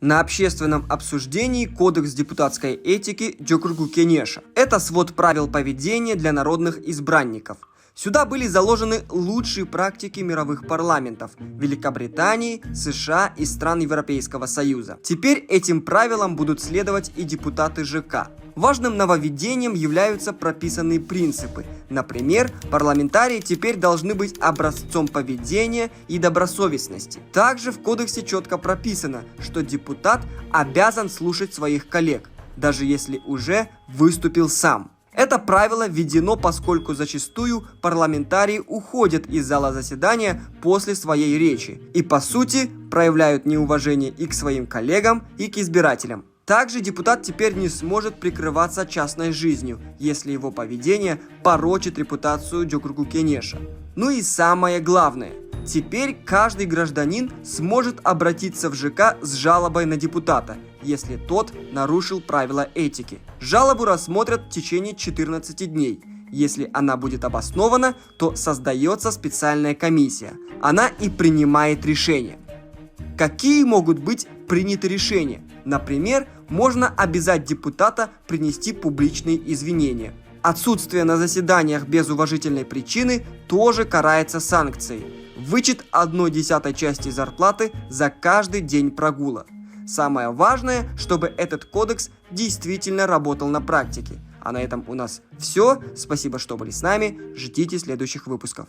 На общественном обсуждении Кодекс депутатской этики Джокургу Кенеша. Это свод правил поведения для народных избранников. Сюда были заложены лучшие практики мировых парламентов Великобритании, США и стран Европейского Союза. Теперь этим правилам будут следовать и депутаты ЖК. Важным нововведением являются прописанные принципы. Например, парламентарии теперь должны быть образцом поведения и добросовестности. Также в кодексе четко прописано, что депутат обязан слушать своих коллег, даже если уже выступил сам. Это правило введено, поскольку зачастую парламентарии уходят из зала заседания после своей речи и, по сути, проявляют неуважение и к своим коллегам, и к избирателям. Также депутат теперь не сможет прикрываться частной жизнью, если его поведение порочит репутацию Джокургу Кенеша. Ну и самое главное. Теперь каждый гражданин сможет обратиться в ЖК с жалобой на депутата, если тот нарушил правила этики. Жалобу рассмотрят в течение 14 дней. Если она будет обоснована, то создается специальная комиссия. Она и принимает решение. Какие могут быть приняты решения? Например, можно обязать депутата принести публичные извинения. Отсутствие на заседаниях без уважительной причины тоже карается санкцией. Вычет 1/10 части зарплаты за каждый день прогула. Самое важное, чтобы этот кодекс действительно работал на практике. А на этом у нас все. Спасибо, что были с нами. Ждите следующих выпусков.